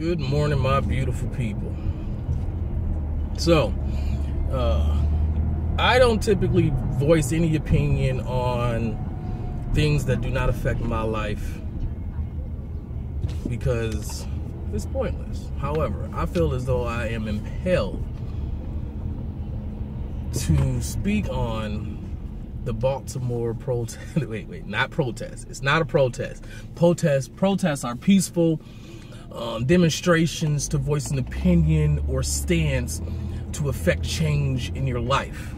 Good morning, my beautiful people. So, I don't typically voice any opinion on things that do not affect my life because it's pointless. However, I feel as though I am impelled to speak on the Baltimore protest. Wait, not protest. It's not a protest. Protests are peaceful demonstrations to voice an opinion or stance to affect change in your life.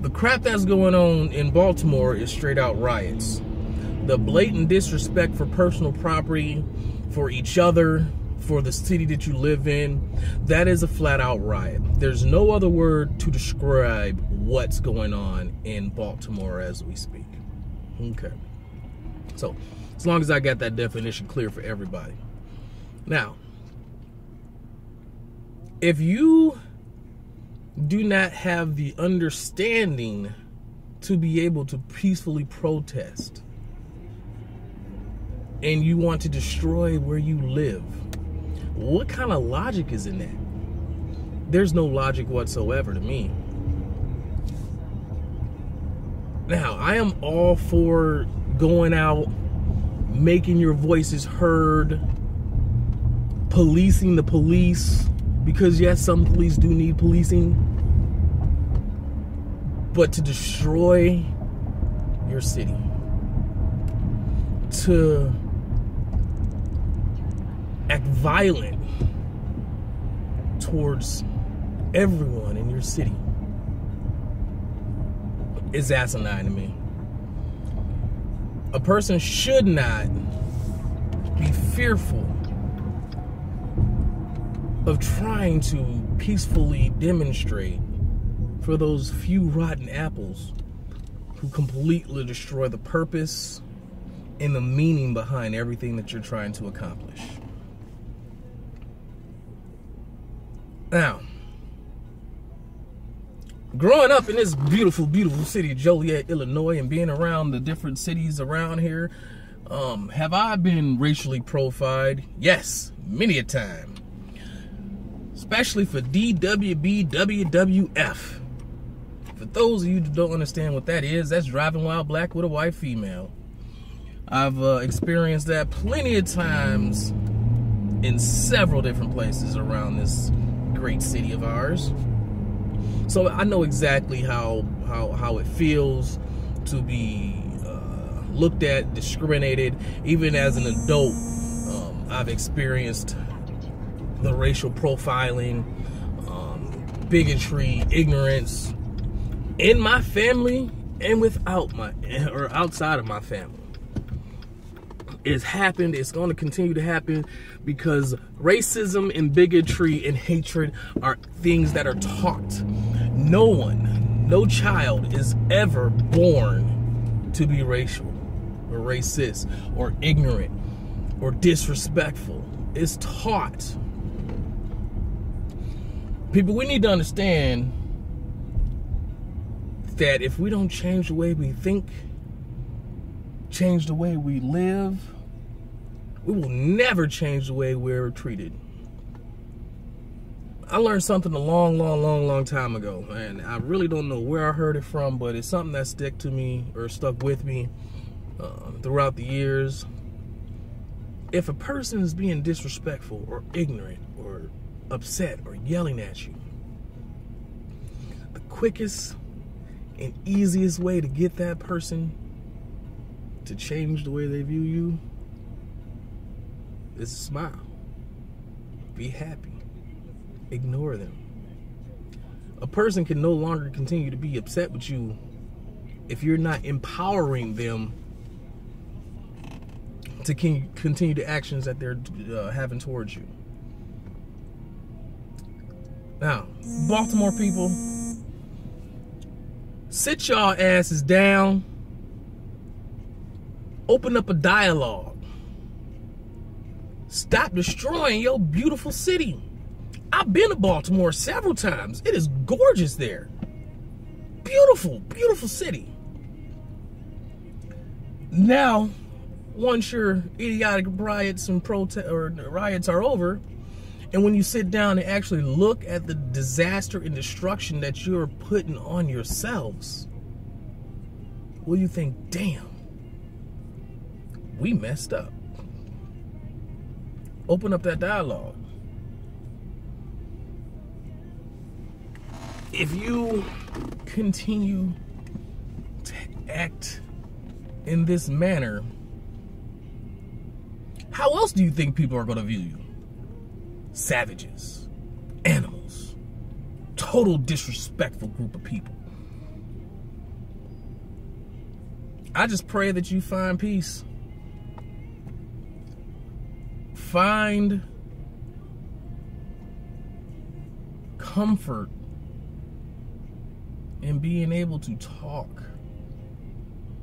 The crap that's going on in Baltimore is straight out riots. The blatant disrespect for personal property, for each other, for the city that you live in, that is a flat out riot. There's no other word to describe what's going on in Baltimore as we speak. Okay. So, as long as I got that definition clear for everybody. Now, if you do not have the understanding to be able to peacefully protest and you want to destroy where you live, what kind of logic is in that? There's no logic whatsoever to me. Now, I am all for going out, making your voices heard, policing the police, because yes, some police do need policing, but to destroy your city, to act violent towards everyone in your city is asinine to me. A person should not be fearful of trying to peacefully demonstrate for those few rotten apples who completely destroy the purpose and the meaning behind everything that you're trying to accomplish. Now, growing up in this beautiful, beautiful city of Joliet, Illinois, and being around the different cities around here, have I been racially profiled? Yes, many a time. Especially for DWB, WWF. For those of you that don't understand what that is, that's driving while black with a white female. I've experienced that plenty of times in several different places around this great city of ours. So I know exactly how it feels to be looked at, discriminated. Even as an adult, I've experienced the racial profiling, bigotry, ignorance in my family and outside of my family. It's happened. It's going to continue to happen because racism and bigotry and hatred are things that are taught. No child is ever born to be racial or racist or ignorant or disrespectful. It's taught. People, we need to understand that if we don't change the way we think, change the way we live, we will never change the way we're treated. I learned something a long time ago, and I really don't know where I heard it from, but it's something that stuck with me throughout the years. If a person is being disrespectful or ignorant or upset or yelling at you, the quickest and easiest way to get that person to change the way they view you is smile, be happy, ignore them. A person can no longer continue to be upset with you if you're not empowering them to continue the actions that they're having towards you. Now, Baltimore people, sit y'all asses down, open up a dialogue. Stop destroying your beautiful city. I've been to Baltimore several times. It is gorgeous there. Beautiful, beautiful city. Now, once your idiotic riots and riots are over, and when you sit down and actually look at the disaster and destruction that you're putting on yourselves, well, you think, damn, we messed up. Open up that dialogue. If you continue to act in this manner, how else do you think people are going to view you? Savages, animals, total disrespectful group of people. I just pray that you find peace. Find comfort in being able to talk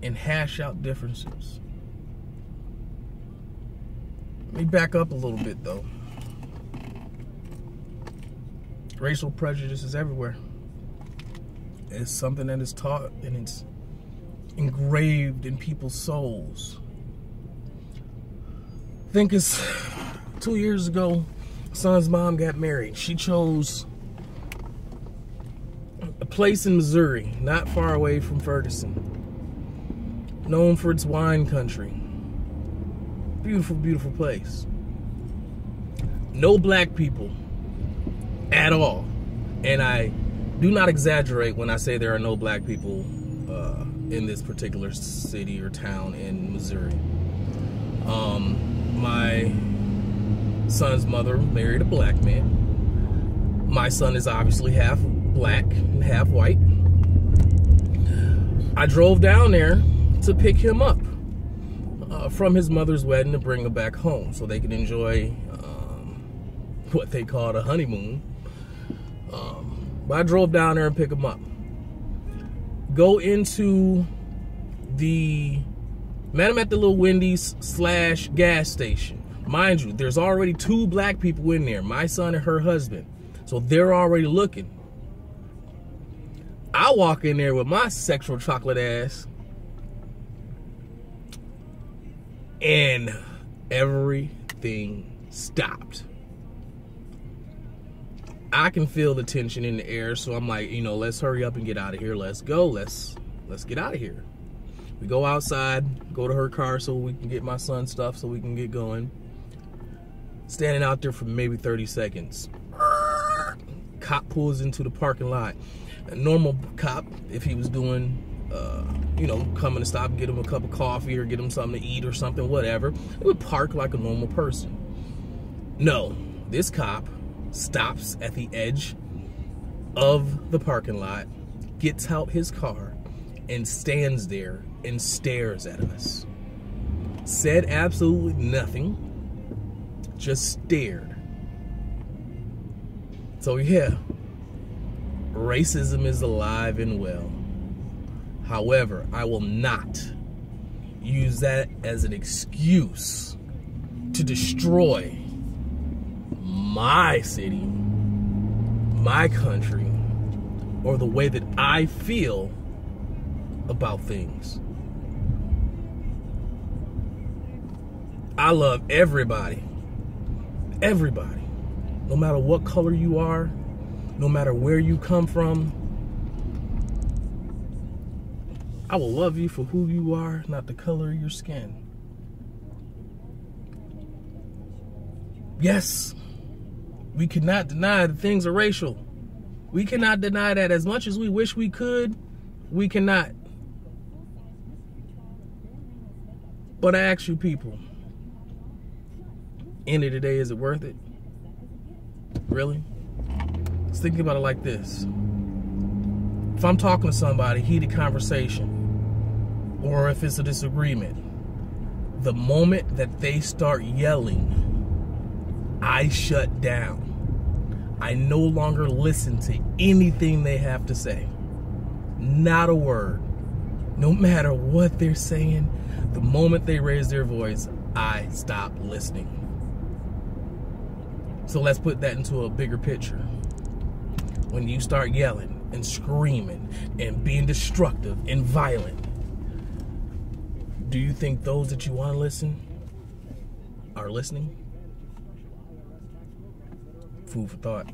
and hash out differences. Let me back up a little bit though. Racial prejudice is everywhere. It's something that is taught and it's engraved in people's souls. I think it's 2 years ago, son's mom got married. She chose a place in Missouri, not far away from Ferguson, known for its wine country. Beautiful, beautiful place. No black people at all. And I do not exaggerate when I say there are no black people in this particular city or town in Missouri. My son's mother married a black man. My son is obviously half black and half white. I drove down there to pick him up from his mother's wedding to bring him back home so they can enjoy what they called a honeymoon. But I drove down there and pick him up. Go into met him at the little Wendy's / gas station. Mind you, there's already 2 black people in there, my son and her husband. So they're already looking. I walk in there with my sexual chocolate ass, and everything stopped. I can feel the tension in the air, so I'm like, you know, let's hurry up and get out of here. Let's go. Let's get out of here. We go outside, go to her car so we can get my son's stuff so we can get going. Standing out there for maybe 30 seconds. Cop pulls into the parking lot. A normal cop, if he was doing, you know, coming to stop and get him a cup of coffee or get him something to eat or something, whatever, it would park like a normal person. No, this cop stops at the edge of the parking lot, gets out his car, and stands there and stares at us. Said absolutely nothing, just stared. So yeah, racism is alive and well. However, I will not use that as an excuse to destroy my city, my country, or the way that I feel about things. I love everybody. Everybody. No matter what color you are, no matter where you come from, I will love you for who you are, not the color of your skin. Yes, we cannot deny that things are racial. We cannot deny that. As much as we wish we could, we cannot. But I ask you people, end of the day, is it worth it? Really? Let's think about it like this. If I'm talking to somebody, heated conversation, or if it's a disagreement, the moment that they start yelling, I shut down. I no longer listen to anything they have to say. Not a word. No matter what they're saying, the moment they raise their voice, I stop listening. So let's put that into a bigger picture. When you start yelling and screaming and being destructive and violent, Do you think those that you want to listen are listening? Food for thought.